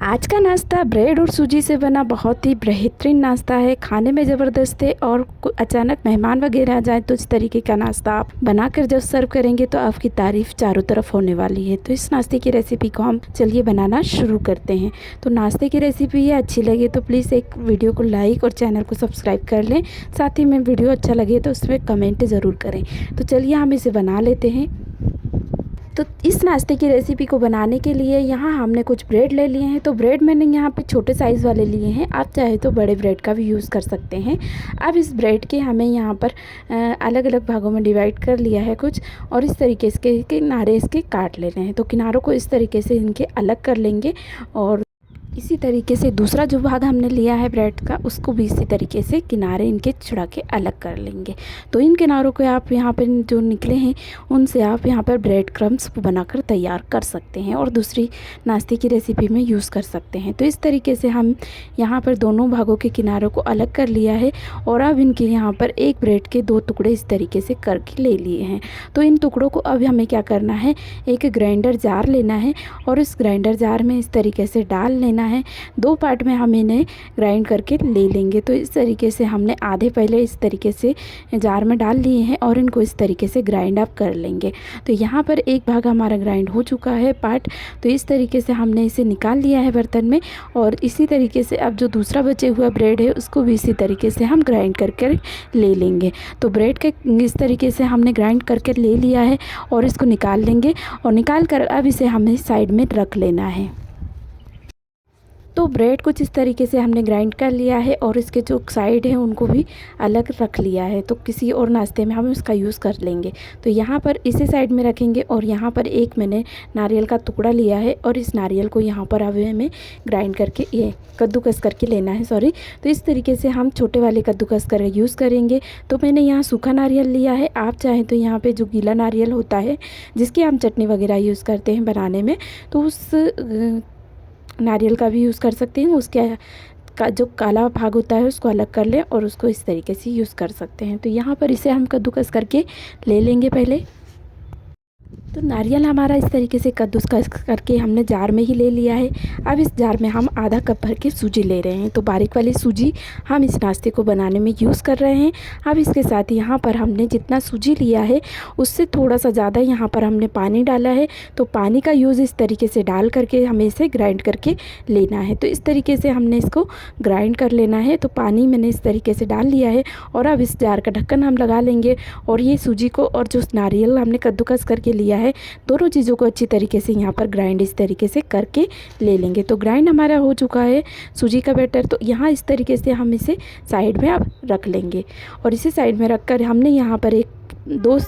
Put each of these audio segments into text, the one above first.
आज का नाश्ता ब्रेड और सूजी से बना बहुत ही बेहतरीन नाश्ता है। खाने में ज़बरदस्त है और अचानक मेहमान वगैरह आ जाए तो इस तरीके का नाश्ता आप बनाकर जब सर्व करेंगे तो आपकी तारीफ़ चारों तरफ होने वाली है। तो इस नाश्ते की रेसिपी को हम चलिए बनाना शुरू करते हैं। तो नाश्ते की रेसिपी है, अच्छी लगे तो प्लीज़ एक वीडियो को लाइक और चैनल को सब्सक्राइब कर लें। साथ ही में वीडियो अच्छा लगे तो उसमें कमेंट ज़रूर करें। तो चलिए हम इसे बना लेते हैं। तो इस नाश्ते की रेसिपी को बनाने के लिए यहाँ हमने कुछ ब्रेड ले लिए हैं। तो ब्रेड मैंने यहाँ पे छोटे साइज़ वाले लिए हैं, आप चाहे तो बड़े ब्रेड का भी यूज़ कर सकते हैं। अब इस ब्रेड के हमें यहाँ पर अलग अलग भागों में डिवाइड कर लिया है कुछ, और इस तरीके से किनारे इसके काट लेने हैं। तो किनारों को इस तरीके से इनके अलग कर लेंगे और इसी तरीके से दूसरा जो भाग हमने लिया है ब्रेड का, उसको भी इसी तरीके से किनारे इनके छुड़ा के अलग कर लेंगे। तो इन किनारों को आप यहाँ पर जो निकले हैं उनसे आप यहाँ पर ब्रेड क्रम्स बनाकर तैयार कर सकते हैं और दूसरी नाश्ते की रेसिपी में यूज़ कर सकते हैं। तो इस तरीके से हम यहाँ पर दोनों भागों के किनारों को अलग कर लिया है और अब इनके यहाँ पर एक ब्रेड के 2 टुकड़े इस तरीके से करके ले लिए हैं। तो इन टुकड़ों को अब हमें क्या करना है, एक ग्राइंडर जार लेना है और इस ग्राइंडर जार में इस तरीके से डाल लेना है। 2 पार्ट में हम इन्हें ग्राइंड करके ले लेंगे। तो इस तरीके से हमने आधे पहले इस तरीके से जार में डाल लिए हैं और इनको इस तरीके से ग्राइंड अप कर लेंगे। तो यहाँ पर एक भाग हमारा ग्राइंड हो चुका है पार्ट। तो इस तरीके से हमने इसे निकाल लिया है बर्तन में और इसी तरीके से अब जो दूसरा बचे हुआ ब्रेड है उसको भी इसी तरीके से हम ग्राइंड करके ले लेंगे। तो ब्रेड के इस तरीके से हमने ग्राइंड करके ले लिया है और इसको निकाल लेंगे और निकाल कर अब इसे हमें साइड में रख लेना है। तो ब्रेड कुछ इस तरीके से हमने ग्राइंड कर लिया है और इसके जो साइड हैं उनको भी अलग रख लिया है। तो किसी और नाश्ते में हम इसका यूज़ कर लेंगे। तो यहाँ पर इसी साइड में रखेंगे और यहाँ पर एक मैंने नारियल का टुकड़ा लिया है और इस नारियल को यहाँ पर अब हमें ग्राइंड करके ये कद्दूकस करके लेना है, तो इस तरीके से हम छोटे वाले कद्दूकस कर यूज़ करेंगे। तो मैंने यहाँ सूखा नारियल लिया है, आप चाहें तो यहाँ पर जो गीला नारियल होता है जिसकी हम चटनी वगैरह यूज़ करते हैं बनाने में, तो उस नारियल का भी यूज़ कर सकते हैं। उसके का जो काला भाग होता है उसको अलग कर लें और उसको इस तरीके से यूज़ कर सकते हैं। तो यहाँ पर इसे हम कद्दूकस करके ले लेंगे पहले। तो नारियल हमारा इस तरीके से कद्दूकस करके हमने जार में ही ले लिया है। अब इस जार में हम आधा कप भर के सूजी ले रहे हैं। तो बारीक वाली सूजी हम इस नाश्ते को बनाने में यूज़ कर रहे हैं। अब इसके साथ यहाँ पर हमने जितना सूजी लिया है उससे थोड़ा सा ज़्यादा यहाँ पर हमने पानी डाला है। तो पानी का यूज़ इस तरीके से डाल करके हमें इसे ग्राइंड करके लेना है। तो इस तरीके से हमने इसको ग्राइंड कर लेना है। तो पानी मैंने इस तरीके से डाल लिया है और अब इस जार का ढक्कन हम लगा लेंगे और ये सूजी को और जो नारियल हमने कद्दूकस करके लिया है दोनों चीज़ों को अच्छी तरीके से यहाँ पर ग्राइंड इस तरीके से करके ले लेंगे। तो ग्राइंड हमारा हो चुका है सूजी का बैटर। तो यहाँ इस तरीके से हम इसे साइड में अब रख लेंगे और इसे साइड में रख कर हमने यहाँ पर 2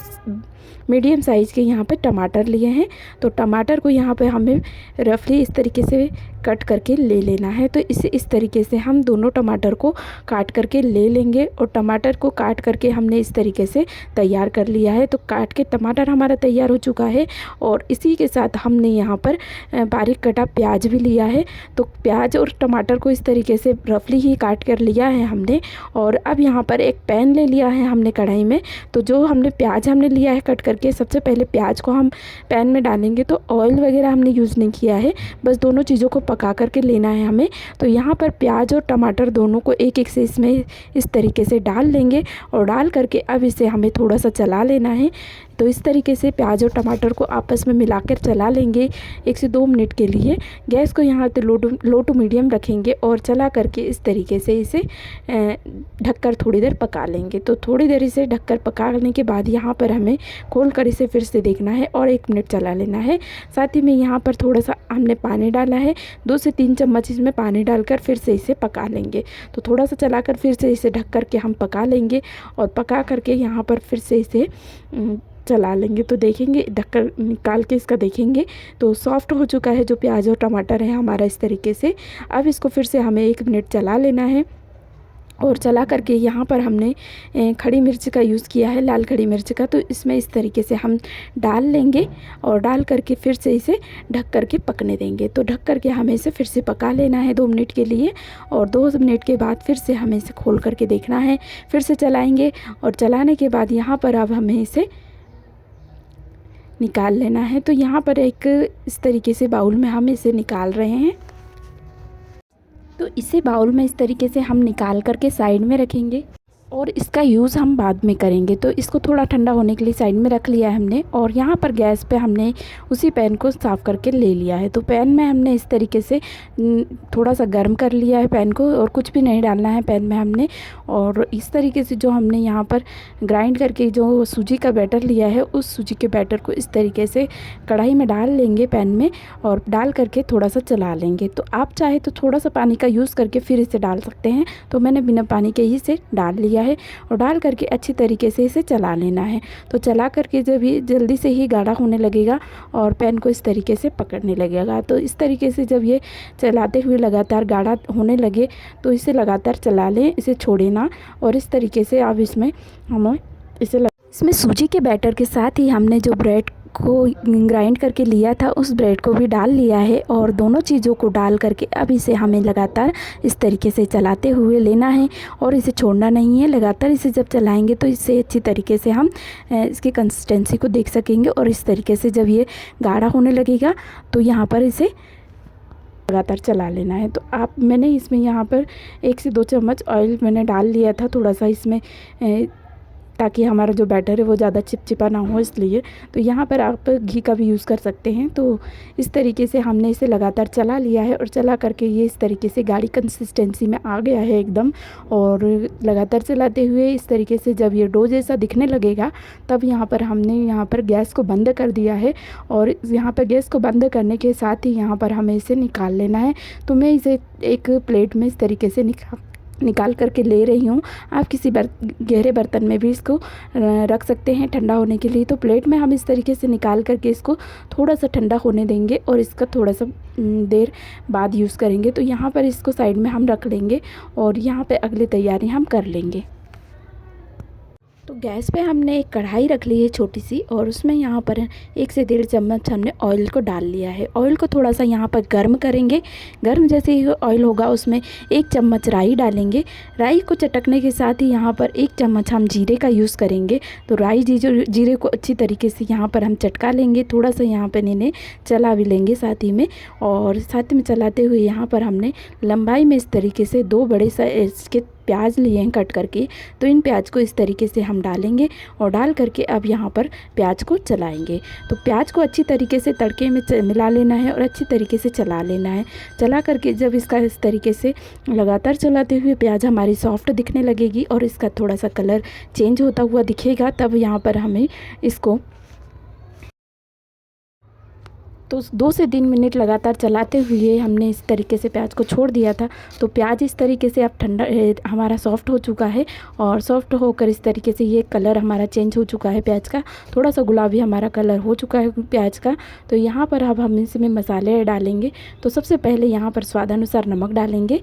मीडियम साइज़ के यहाँ पे टमाटर लिए हैं। तो टमाटर को यहाँ पे हमें रफली इस तरीके से कट करके ले लेना है। तो इसे इस तरीके से हम दोनों टमाटर को काट करके ले लेंगे और टमाटर को काट करके हमने इस तरीके से तैयार कर लिया है। तो काट के टमाटर हमारा तैयार हो चुका है और इसी के साथ हमने यहाँ पर बारीक कटा प्याज भी लिया है। तो प्याज और टमाटर को इस तरीके से रफली ही काट कर लिया है हमने और अब यहाँ पर एक पैन ले लिया है हमने कढ़ाई में। तो जो हमने प्याज हमने लिया है कट करके, सबसे पहले प्याज को हम पैन में डालेंगे। तो ऑयल वगैरह हमने यूज़ नहीं किया है, बस दोनों चीज़ों को पका करके लेना है हमें। तो यहाँ पर प्याज और टमाटर दोनों को एक एक से इसमें इस तरीके से डाल लेंगे और डाल करके अब इसे हमें थोड़ा सा चला लेना है। तो इस तरीके से प्याज और टमाटर को आपस में मिलाकर चला लेंगे 1 से 2 मिनट के लिए। गैस को यहाँ पे लो टू मीडियम रखेंगे और चला करके इस तरीके से इसे ढककर थोड़ी देर पका लेंगे। तो थोड़ी देर इसे ढककर पकाने के बाद यहाँ पर हमें खोल कर इसे फिर से देखना है और 1 मिनट चला लेना है। साथ ही में यहाँ पर थोड़ा सा हमने पानी डाला है, 2 से 3 चम्मच इसमें पानी डालकर फिर से इसे पका लेंगे। तो थोड़ा सा चलाकर फिर से इसे ढक करके हम पका लेंगे और पका करके यहाँ पर फिर से इसे चला लेंगे। तो देखेंगे ढक्कन निकाल के इसका देखेंगे तो सॉफ्ट हो चुका है जो प्याज और टमाटर है हमारा इस तरीके से। अब इसको फिर से हमें 1 मिनट चला लेना है और चला करके यहाँ पर हमने खड़ी मिर्च का यूज़ किया है, लाल खड़ी मिर्च का। तो इसमें इस तरीके से हम डाल लेंगे और डाल करके फिर से इसे ढक करके पकने देंगे। तो ढक करके हमें इसे फिर से पका लेना है 2 मिनट के लिए और 2 मिनट के बाद फिर से हमें इसे खोल करके देखना है। फिर से चलाएँगे और चलाने के बाद यहाँ पर अब हमें इसे निकाल लेना है। तो यहाँ पर एक इस तरीके से बाउल में हम इसे निकाल रहे हैं। तो इसे बाउल में इस तरीके से हम निकाल करके साइड में रखेंगे और इसका यूज़ हम बाद में करेंगे। तो इसको थोड़ा ठंडा होने के लिए साइड में रख लिया है हमने और यहाँ पर गैस पे हमने उसी पैन को साफ़ करके ले लिया है। तो पैन में हमने इस तरीके से थोड़ा सा गर्म कर लिया है पैन को और कुछ भी नहीं डालना है पैन में हमने। और इस तरीके से जो हमने यहाँ पर ग्राइंड करके जो सूजी का बैटर लिया है उस सूजी के बैटर को इस तरीके से कढ़ाई में डाल लेंगे पैन में और डाल करके थोड़ा सा चला लेंगे। तो आप चाहे तो थोड़ा सा पानी का यूज़ करके फिर इसे डाल सकते हैं। तो मैंने बिना पानी के ही से डाल लिया है और डाल करके अच्छी तरीके से इसे चला लेना है। तो चला करके जब ये जल्दी से ही गाढ़ा होने लगेगा और पैन को इस तरीके से पकड़ने लगेगा। तो इस तरीके से जब ये चलाते हुए लगातार गाढ़ा होने लगे तो इसे लगातार चला लें, इसे छोड़े ना। और इस तरीके से अब इसमें हमें इसमें सूजी के बैटर के साथ ही हमने जो ब्रेड को ग्राइंड करके लिया था उस ब्रेड को भी डाल लिया है और दोनों चीज़ों को डाल करके अब इसे हमें लगातार इस तरीके से चलाते हुए लेना है और इसे छोड़ना नहीं है। लगातार इसे जब चलाएंगे तो इससे अच्छी तरीके से हम इसकी कंसिस्टेंसी को देख सकेंगे। और इस तरीके से जब ये गाढ़ा होने लगेगा तो यहाँ पर इसे लगातार चला लेना है। तो मैंने इसमें यहाँ पर 1 से 2 चम्मच ऑयल मैंने डाल लिया था थोड़ा सा इसमें, ताकि हमारा जो बैटर है वो ज़्यादा चिपचिपा ना हो इसलिए। तो यहाँ पर आप घी का भी यूज़ कर सकते हैं। तो इस तरीके से हमने इसे लगातार चला लिया है और चला करके ये इस तरीके से गाढ़ी कंसिस्टेंसी में आ गया है एकदम। और लगातार चलाते हुए इस तरीके से जब ये डो जैसा दिखने लगेगा तब यहाँ पर हमने यहाँ पर गैस को बंद कर दिया है। और यहाँ पर गैस को बंद करने के साथ ही यहाँ पर हमें इसे निकाल लेना है। तो मैं इसे एक प्लेट में इस तरीके से निकाल करके ले रही हूँ। आप किसी गहरे बर्तन में भी इसको रख सकते हैं ठंडा होने के लिए। तो प्लेट में हम इस तरीके से निकाल करके इसको थोड़ा सा ठंडा होने देंगे और इसका थोड़ा सा देर बाद यूज़ करेंगे। तो यहाँ पर इसको साइड में हम रख लेंगे और यहाँ पे अगली तैयारी हम कर लेंगे। तो गैस पे हमने एक कढ़ाई रख ली है छोटी सी और उसमें यहाँ पर 1 से 1.5 चम्मच हमने ऑयल को डाल लिया है। ऑयल को थोड़ा सा यहाँ पर गर्म करेंगे। गर्म जैसे ही ऑयल होगा उसमें 1 चम्मच राई डालेंगे। राई को चटकने के साथ ही यहाँ पर 1 चम्मच हम जीरे का यूज़ करेंगे। तो राई जीरे को अच्छी तरीके से यहाँ पर हम चटका लेंगे। थोड़ा सा यहाँ पर इन्हें चला भी लेंगे साथ ही में। और साथ में चलाते हुए यहाँ पर हमने लंबाई में इस तरीके से 2 बड़े साइज के प्याज लिए हैं कट करके। तो इन प्याज को इस तरीके से हम डालेंगे और डाल करके अब यहाँ पर प्याज को चलाएंगे। तो प्याज को अच्छी तरीके से तड़के में मिला लेना है और अच्छी तरीके से चला लेना है। चला करके जब इसका इस तरीके से लगातार चलाते हुए प्याज हमारी सॉफ्ट दिखने लगेगी और इसका थोड़ा सा कलर चेंज होता हुआ दिखेगा तब यहाँ पर हमें इसको 2 से 3 मिनट लगातार चलाते हुए हमने इस तरीके से प्याज को छोड़ दिया था। तो प्याज इस तरीके से अब ठंडा हमारा सॉफ्ट हो चुका है और सॉफ्ट होकर इस तरीके से ये कलर हमारा चेंज हो चुका है प्याज का। थोड़ा सा गुलाबी हमारा कलर हो चुका है प्याज का। तो यहाँ पर अब हम इसमें मसाले डालेंगे। तो सबसे पहले यहाँ पर स्वादानुसार नमक डालेंगे।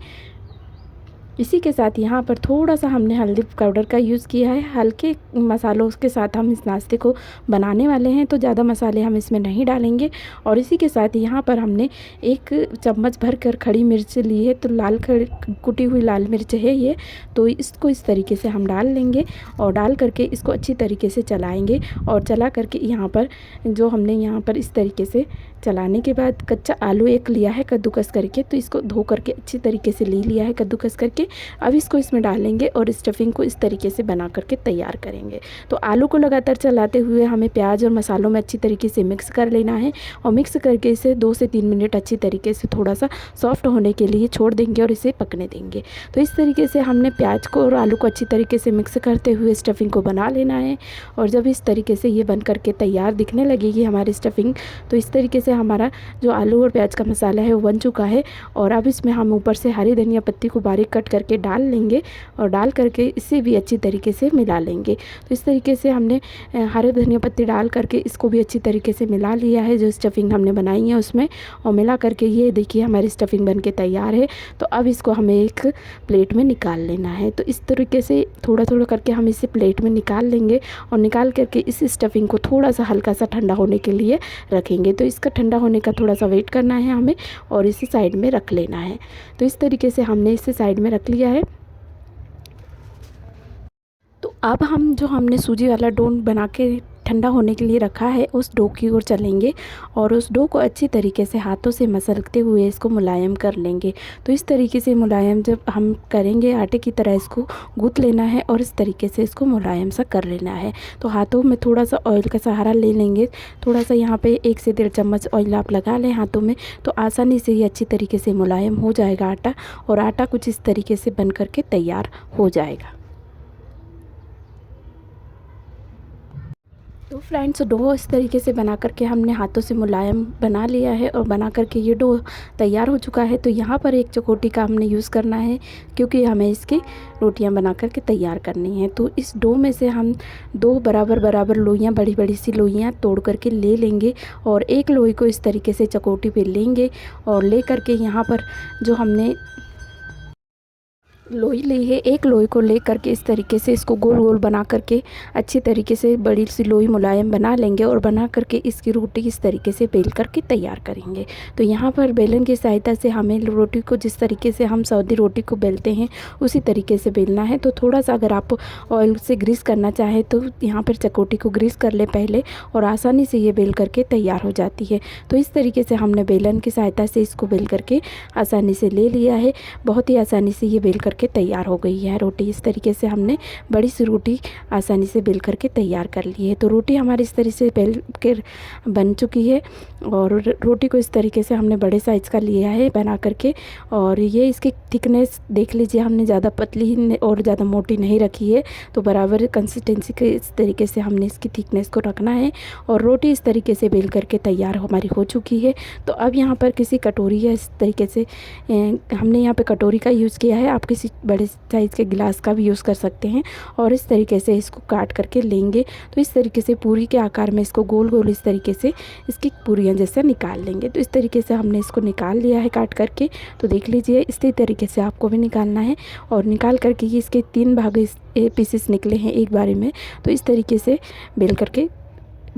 इसी के साथ यहाँ पर थोड़ा सा हमने हल्दी पाउडर का यूज़ किया है। हल्के मसालों के साथ हम इस नाश्ते को बनाने वाले हैं तो ज़्यादा मसाले हम इसमें नहीं डालेंगे। और इसी के साथ यहाँ पर हमने 1 चम्मच भर कर खड़ी मिर्च ली है। तो कुटी हुई लाल मिर्च है ये। तो इसको इस तरीके से हम डाल लेंगे और डाल करके इसको अच्छी तरीके से चलाएँगे। और चला करके यहाँ पर जो हमने यहाँ पर इस तरीके से चलाने के बाद कच्चा आलू 1 लिया है कद्दूकस करके। तो इसको धो करके अच्छी तरीके से ले लिया है कद्दूकस करके। अब इसको इसमें डालेंगे और स्टफिंग को इस तरीके से बना करके तैयार करेंगे। तो आलू को लगातार चलाते हुए हमें प्याज और मसालों में अच्छी तरीके से मिक्स कर लेना है और मिक्स करके इसे 2 से 3 मिनट अच्छी तरीके से थोड़ा सा सॉफ्ट होने के लिए छोड़ देंगे और इसे पकने देंगे। तो इस तरीके से हमने प्याज को और आलू को अच्छी तरीके से मिक्स करते हुए स्टफिंग को बना लेना है। और जब इस तरीके से ये बन करके तैयार दिखने लगेगी हमारी स्टफिंग तो इस तरीके से हमारा जो आलू और प्याज का मसाला है वो बन चुका है। और अब इसमें हम ऊपर से हरी धनिया पत्ती को बारीक कट करके डाल लेंगे और डाल करके इसे भी अच्छी तरीके से मिला लेंगे। तो इस तरीके से हमने हरी धनिया पत्ती डाल करके इसको भी अच्छी तरीके से मिला लिया है जो स्टफिंग हमने बनाई है उसमें। और मिला करके ये देखिए हमारी स्टफिंग बन के तैयार है। तो अब इसको हमें एक प्लेट में निकाल लेना है। तो इस तरीके से थोड़ा थोड़ा करके हम इसे प्लेट में निकाल लेंगे और निकाल करके इस स्टफिंग को थोड़ा सा हल्का सा ठंडा होने के लिए रखेंगे। तो इसका ठंडा होने का थोड़ा सा वेट करना है हमें और इसे साइड में रख लेना है। तो इस तरीके से हमने इसे साइड में रख लिया है। तो अब हम जो हमने सूजी वाला डो बना के ठंडा होने के लिए रखा है उस डो की ओर चलेंगे और उस डो को अच्छी तरीके से हाथों से मसलते हुए इसको मुलायम कर लेंगे। तो इस तरीके से मुलायम जब हम करेंगे आटे की तरह इसको गूँथ लेना है और इस तरीके से इसको मुलायम सा कर लेना है। तो हाथों में थोड़ा सा ऑयल का सहारा ले लेंगे, थोड़ा सा यहाँ पे 1 से 1.5 चम्मच ऑयल आप लगा लें हाथों में, तो आसानी से ये अच्छी तरीके से मुलायम हो जाएगा आटा और आटा कुछ इस तरीके से बन करके तैयार हो जाएगा। तो फ्रेंड्स डो इस तरीके से बना करके हमने हाथों से मुलायम बना लिया है और बना करके ये डो तैयार हो चुका है। तो यहाँ पर एक चकोटी का हमने यूज़ करना है क्योंकि हमें इसकी रोटियां बना करके तैयार करनी है। तो इस डो में से हम 2 बराबर लोइयाँ, बड़ी बड़ी सी लोइयाँ तोड़ करके ले लेंगे और एक लोई को इस तरीके से चकोटी पे लेंगे और ले करके यहाँ पर जो हमने लोई ली है, एक लोई को ले करके इस तरीके से इसको गोल गोल बना करके अच्छी तरीके से बड़ी सी लोई मुलायम बना लेंगे और बना करके इसकी रोटी इस तरीके से बेल करके तैयार करेंगे। तो यहाँ पर बेलन की सहायता से हमें रोटी को जिस तरीके से हम सऊदी रोटी को बेलते हैं उसी तरीके से बेलना है। तो थोड़ा सा अगर आप ऑयल से ग्रीस करना चाहें तो यहाँ पर चकोटी को ग्रीस कर ले पहले और आसानी से ये बेल करके तैयार हो जाती है। तो इस तरीके से हमने बेलन की सहायता से इसको बेल करके आसानी से ले लिया है। बहुत ही आसानी से ये बेल करके तैयार हो गई है रोटी। इस तरीके से हमने बड़ी सी रोटी आसानी से बेल करके तैयार कर ली है। तो रोटी हमारी इस तरीके से बेल के बन चुकी है और रोटी को इस तरीके से हमने बड़े साइज़ का लिया है बना करके। और ये इसकी थिकनेस देख लीजिए, हमने ज़्यादा पतली और ज़्यादा मोटी नहीं रखी है। तो बराबर कंसिस्टेंसी के इस तरीके से हमने इसकी थिकनेस को रखना है और रोटी इस तरीके से बेल करके तैयार हमारी हो चुकी है। तो अब यहाँ पर किसी कटोरी या इस तरीके से हमने यहाँ पे कटोरी का यूज़ किया है, आप किसी बड़े साइज़ के गिलास का भी यूज़ कर सकते हैं और इस तरीके से इसको काट करके लेंगे। तो इस तरीके से पूरी के आकार में इसको गोल गोल इस तरीके से इसकी पूरियाँ जैसे निकाल लेंगे। तो इस तरीके से हमने इसको निकाल लिया है काट करके। तो देख लीजिए इसी तरीके से आपको भी निकालना है और निकाल करके ये इसके 3 भाग पीसेस निकले हैं एक बारी में। तो इस तरीके से बेल करके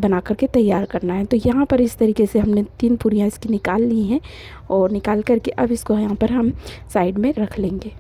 बना करके तैयार करना है। तो यहाँ पर इस तरीके से हमने 3 पूरियाँ इसकी निकाल ली हैं और निकाल करके अब इसको यहाँ पर हम साइड में रख लेंगे।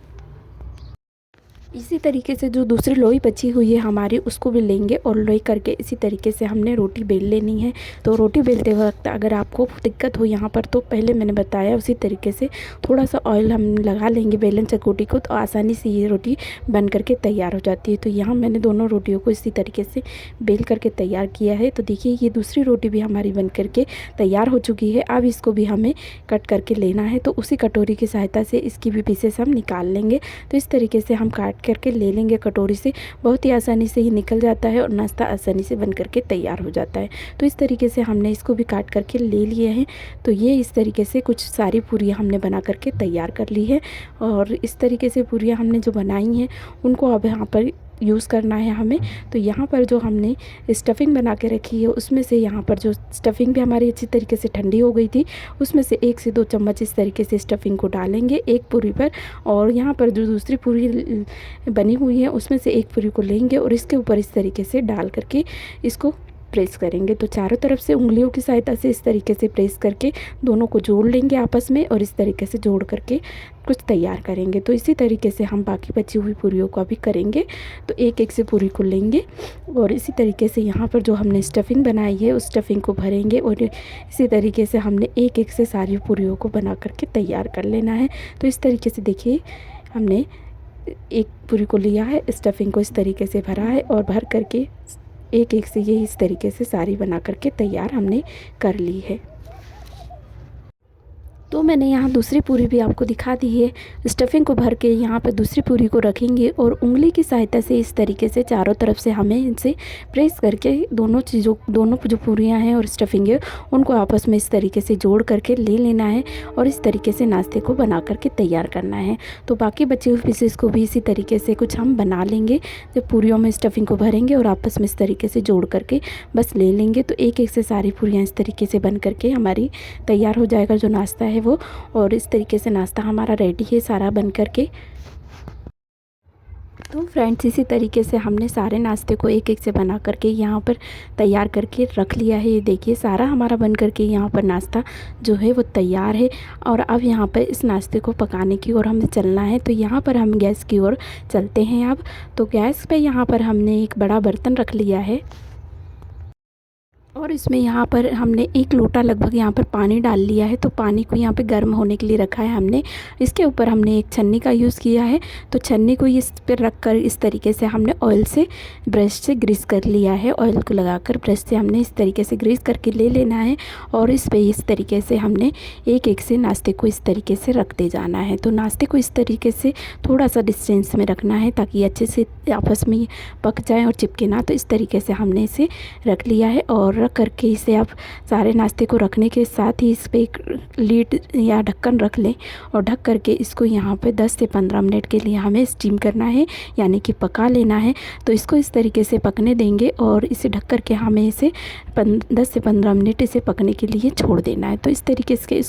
इसी तरीके से जो दूसरी लोई बची हुई है हमारी उसको भी लेंगे और लोई करके इसी तरीके से हमने रोटी बेल लेनी है। तो रोटी बेलते वक्त अगर आपको दिक्कत हो यहाँ पर तो पहले मैंने बताया उसी तरीके से थोड़ा सा ऑयल हम लगा लेंगे बेलन चकोटी को, तो आसानी से ये रोटी बन करके तैयार हो जाती है। तो यहाँ मैंने दोनों रोटियों को इसी तरीके से बेल करके तैयार किया है। तो देखिए ये दूसरी रोटी भी हमारी बन करके तैयार हो चुकी है। अब इसको भी हमें कट करके लेना है। तो उसी कटोरी की सहायता से इसकी भी पीसेस हम निकाल लेंगे। तो इस तरीके से हम काट करके ले लेंगे कटोरी से, बहुत ही आसानी से ही निकल जाता है और नाश्ता आसानी से बन करके तैयार हो जाता है। तो इस तरीके से हमने इसको भी काट करके ले लिए हैं। तो ये इस तरीके से कुछ सारी पूरियाँ हमने बना करके तैयार कर ली है और इस तरीके से पूरियाँ हमने जो बनाई हैं उनको अब यहाँ पर यूज़ करना है हमें। तो यहाँ पर जो हमने स्टफ़िंग बना के रखी है उसमें से यहाँ पर जो स्टफ़िंग भी हमारी अच्छी तरीके से ठंडी हो गई थी उसमें से 1 से 2 चम्मच इस तरीके से स्टफ़िंग को डालेंगे एक पूरी पर और यहाँ पर जो दूसरी पूरी बनी हुई है उसमें से एक पूरी को लेंगे और इसके ऊपर इस तरीके से डाल करके इसको प्रेस करेंगे। तो चारों तरफ से उंगलियों की सहायता से इस तरीके से प्रेस करके दोनों को जोड़ लेंगे आपस में और इस तरीके से जोड़ करके कुछ तैयार करेंगे। तो इसी तरीके से हम बाकी बची हुई पूरियों को भी करेंगे। तो एक एक से पूरी को लेंगे और इसी तरीके से यहाँ पर जो हमने स्टफ़िंग बनाई है उस स्टफ़िंग को भरेंगे और इसी तरीके से हमने एक एक से सारी पूरियों को बना करके तैयार कर लेना है। तो इस तरीके से देखिए हमने एक पूरी को लिया है, स्टफ़िंग को इस तरीके से भरा है और भर करके एक एक से ये इस तरीके से सारी बना करके तैयार हमने कर ली है। तो मैंने यहाँ दूसरी पूरी भी आपको दिखा दी है। स्टफ़िंग को भर के यहाँ पर दूसरी पूरी को रखेंगे और उंगली की सहायता से इस तरीके से चारों तरफ से हमें इनसे प्रेस करके दोनों जो पूरियाँ हैं और स्टफ़िंग है उनको आपस में इस तरीके से जोड़ करके ले लेना है और इस तरीके से नाश्ते को बना करके तैयार करना है। तो बाकी बचे हुए पीसेस को भी इसी तरीके से कुछ हम बना लेंगे। जब पूरियों में स्टफ़िंग को भरेंगे और आपस में इस तरीके से जोड़ करके बस ले लेंगे तो एक एक से सारी पूरियाँ इस तरीके से बन करके हमारी तैयार हो जाएगा जो नाश्ता है वो। और इस तरीके से नाश्ता हमारा रेडी है सारा बन करके। तो फ्रेंड्स इसी तरीके से हमने सारे नाश्ते को एक एक से बना करके यहाँ पर तैयार करके रख लिया है। ये देखिए सारा हमारा बन करके यहाँ पर नाश्ता जो है वो तैयार है और अब यहाँ पर इस नाश्ते को पकाने की ओर हमें चलना है। तो यहाँ पर हम गैस की ओर चलते हैं अब। तो गैस पे यहाँ पर हमने एक बड़ा बर्तन रख लिया है और इसमें यहाँ पर हमने 1 लोटा लगभग यहाँ पर पानी डाल लिया है। तो पानी को यहाँ पे गर्म होने के लिए रखा है हमने। इसके ऊपर हमने एक छन्नी का यूज़ किया है। तो छन्नी को इस पर रख कर इस तरीके से हमने ऑयल से ब्रश से ग्रीस कर लिया है। ऑयल को लगाकर ब्रश से हमने इस तरीके से ग्रीस करके ले लेना है और इस पे इस तरीके से हमने एक एक से नाश्ते को इस तरीके से रखते जाना है। तो नाश्ते को इस तरीके से थोड़ा सा डिस्टेंस में रखना है ताकि अच्छे से आपस में पक जाए और चिपके ना। तो इस तरीके से हमने इसे रख लिया है और रख करके इसे आप सारे नाश्ते को रखने के साथ ही इस पे एक लीड या ढक्कन रख लें और ढक करके इसको यहाँ पे 10 से 15 मिनट के लिए हमें स्टीम करना है, यानी कि पका लेना है। तो इसको इस तरीके से पकने देंगे और इसे ढक करके हमें इसे 10 से 15 मिनट इसे पकने के लिए छोड़ देना है। तो इस तरीके से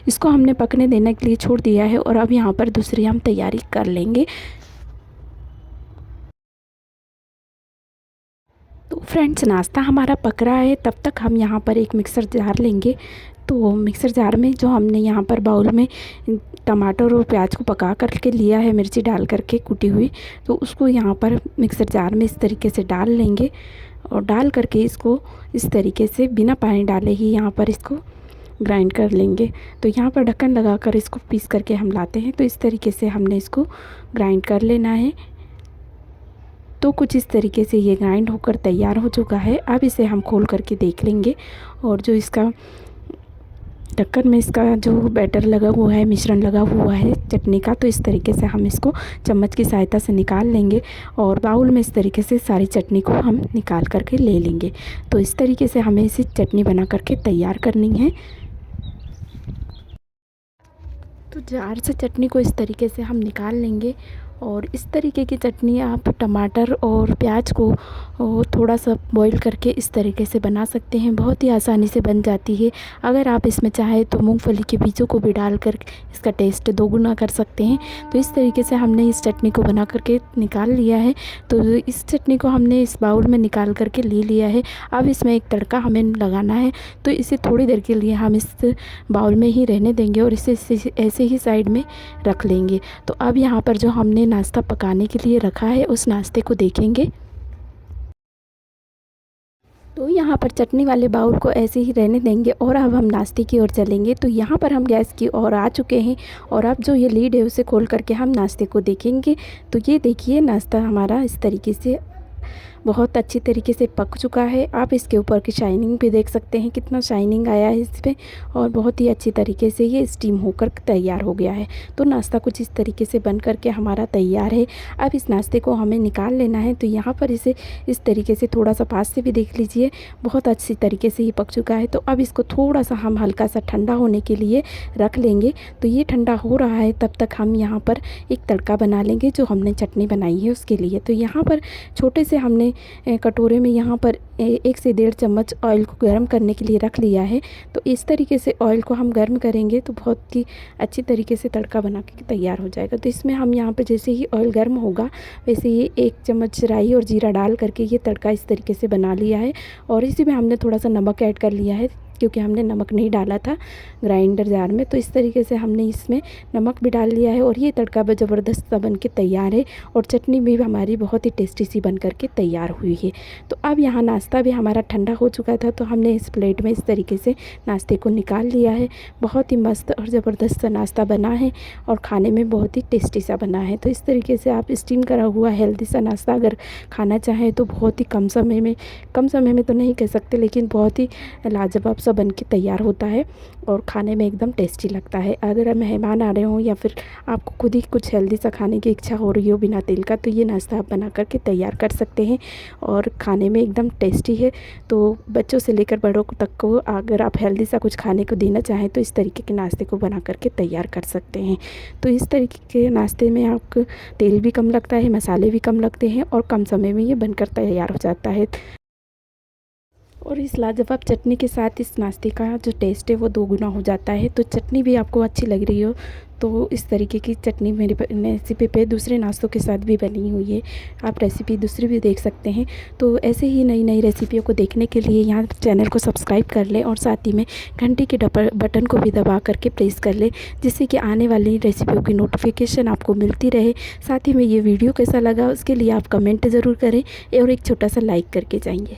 इसको हमने पकने देने के लिए छोड़ दिया है और अब यहाँ पर दूसरी हम तैयारी कर लेंगे। तो फ्रेंड्स, नाश्ता हमारा पक रहा है, तब तक हम यहाँ पर एक मिक्सर जार लेंगे। तो मिक्सर जार में जो हमने यहाँ पर बाउल में टमाटर और प्याज को पका करके लिया है, मिर्ची डाल करके कुटी हुई, तो उसको यहाँ पर मिक्सर जार में इस तरीके से डाल लेंगे और डाल करके इसको इस तरीके से बिना पानी डाले ही यहाँ पर इसको ग्राइंड कर लेंगे। तो यहाँ पर ढक्कन लगा कर इसको पीस करके हम लाते हैं। तो इस तरीके से हमने इसको ग्राइंड कर लेना है। तो कुछ इस तरीके से ये ग्राइंड होकर तैयार हो चुका है। अब इसे हम खोल करके देख लेंगे और जो इसका ढक्कन में इसका जो बैटर लगा हुआ है, मिश्रण लगा हुआ है चटनी का, तो इस तरीके से हम इसको चम्मच की सहायता से निकाल लेंगे और बाउल में इस तरीके से सारी चटनी को हम निकाल करके ले लेंगे। तो इस तरीके से हमें इसे चटनी बना करके तैयार करनी है। तो जार से चटनी को इस तरीके से हम निकाल लेंगे और इस तरीके की चटनी आप टमाटर और प्याज को थोड़ा सा बॉईल करके इस तरीके से बना सकते हैं। बहुत ही आसानी से बन जाती है। अगर आप इसमें चाहें तो मूंगफली के बीजों को भी डालकर इसका टेस्ट दोगुना कर सकते हैं। तो इस तरीके से हमने इस चटनी को बना करके निकाल लिया है। तो इस चटनी को हमने इस बाउल में निकाल करके ले लिया है। अब इसमें एक तड़का हमें लगाना है। तो इसे थोड़ी देर के लिए हम इस बाउल में ही रहने देंगे और इसे ऐसे ही साइड में रख लेंगे। तो अब यहाँ पर जो हमने नाश्ता पकाने के लिए रखा है उस नाश्ते को देखेंगे। तो यहाँ पर चटनी वाले बाउल को ऐसे ही रहने देंगे और अब हम नाश्ते की ओर चलेंगे। तो यहाँ पर हम गैस की ओर आ चुके हैं और अब जो ये लीड है उसे खोल करके हम नाश्ते को देखेंगे। तो ये देखिए, नाश्ता हमारा इस तरीके से बहुत अच्छी तरीके से पक चुका है। आप इसके ऊपर की शाइनिंग भी देख सकते हैं, कितना शाइनिंग आया है इस पे और बहुत ही अच्छी तरीके से ये स्टीम होकर तैयार हो गया है। तो नाश्ता कुछ इस तरीके से बन करके हमारा तैयार है। अब इस नाश्ते को हमें निकाल लेना है। तो यहाँ पर इसे इस तरीके से थोड़ा सा पास से भी देख लीजिए, बहुत अच्छी तरीके से ये पक चुका है। तो अब इसको थोड़ा सा हम हल्का सा ठंडा होने के लिए रख लेंगे। तो ये ठंडा हो रहा है, तब तक हम यहाँ पर एक तड़का बना लेंगे जो हमने चटनी बनाई है उसके लिए। तो यहाँ पर छोटे से हमने कटोरे में यहाँ पर 1 से 1.5 चम्मच ऑयल को गर्म करने के लिए रख लिया है। तो इस तरीके से ऑयल को हम गर्म करेंगे तो बहुत ही अच्छी तरीके से तड़का बना के तैयार हो जाएगा। तो इसमें हम यहाँ पे जैसे ही ऑयल गर्म होगा वैसे ही 1 चम्मच राई और जीरा डाल करके ये तड़का इस तरीके से बना लिया है और इसी में हमने थोड़ा सा नमक ऐड कर लिया है क्योंकि हमने नमक नहीं डाला था ग्राइंडर जार में। तो इस तरीके से हमने इसमें नमक भी डाल लिया है और ये तड़का ज़बरदस्त सा बन के तैयार है और चटनी भी हमारी बहुत ही टेस्टी सी बन करके तैयार हुई है। तो अब यहाँ नाश्ता भी हमारा ठंडा हो चुका था, तो हमने इस प्लेट में इस तरीके से नाश्ते को निकाल लिया है। बहुत ही मस्त और ज़बरदस्त सा नाश्ता बना है और खाने में बहुत ही टेस्टी सा बना है। तो इस तरीके से आप स्टीम करा हुआ हेल्दी सा नाश्ता अगर खाना चाहें तो बहुत ही कम समय में तो नहीं कह सकते, लेकिन बहुत ही लाजवाब सा बन के तैयार होता है और खाने में एकदम टेस्टी लगता है। अगर मेहमान आ रहे हों या फिर आपको खुद ही कुछ हेल्दी सा खाने की इच्छा हो रही हो बिना तेल का, तो ये नाश्ता आप बना करके तैयार कर सकते हैं और खाने में एकदम टेस्टी है। तो बच्चों से लेकर बड़ों तक को अगर आप हेल्दी सा कुछ खाने को देना चाहें तो इस तरीके के नाश्ते को बना करके तैयार कर सकते हैं। तो इस तरीके के नाश्ते में आपको तेल भी कम लगता है, मसाले भी कम लगते हैं और कम समय में ये बनकर तैयार हो जाता है। और इस लाजवाब चटनी के साथ इस नाश्ते का जो टेस्ट है वो दोगुना हो जाता है। तो चटनी भी आपको अच्छी लग रही हो तो इस तरीके की चटनी मेरी रेसिपी पे दूसरे नाश्तों के साथ भी बनी हुई है, आप रेसिपी दूसरी भी देख सकते हैं। तो ऐसे ही नई नई रेसिपियों को देखने के लिए यहाँ चैनल को सब्सक्राइब कर लें और साथ ही में घंटी के बटन को भी दबा करके प्रेस कर लें, जिससे कि आने वाली रेसिपियों की नोटिफिकेशन आपको मिलती रहे। साथ ही में ये वीडियो कैसा लगा उसके लिए आप कमेंट ज़रूर करें और एक छोटा सा लाइक करके जाएंगे।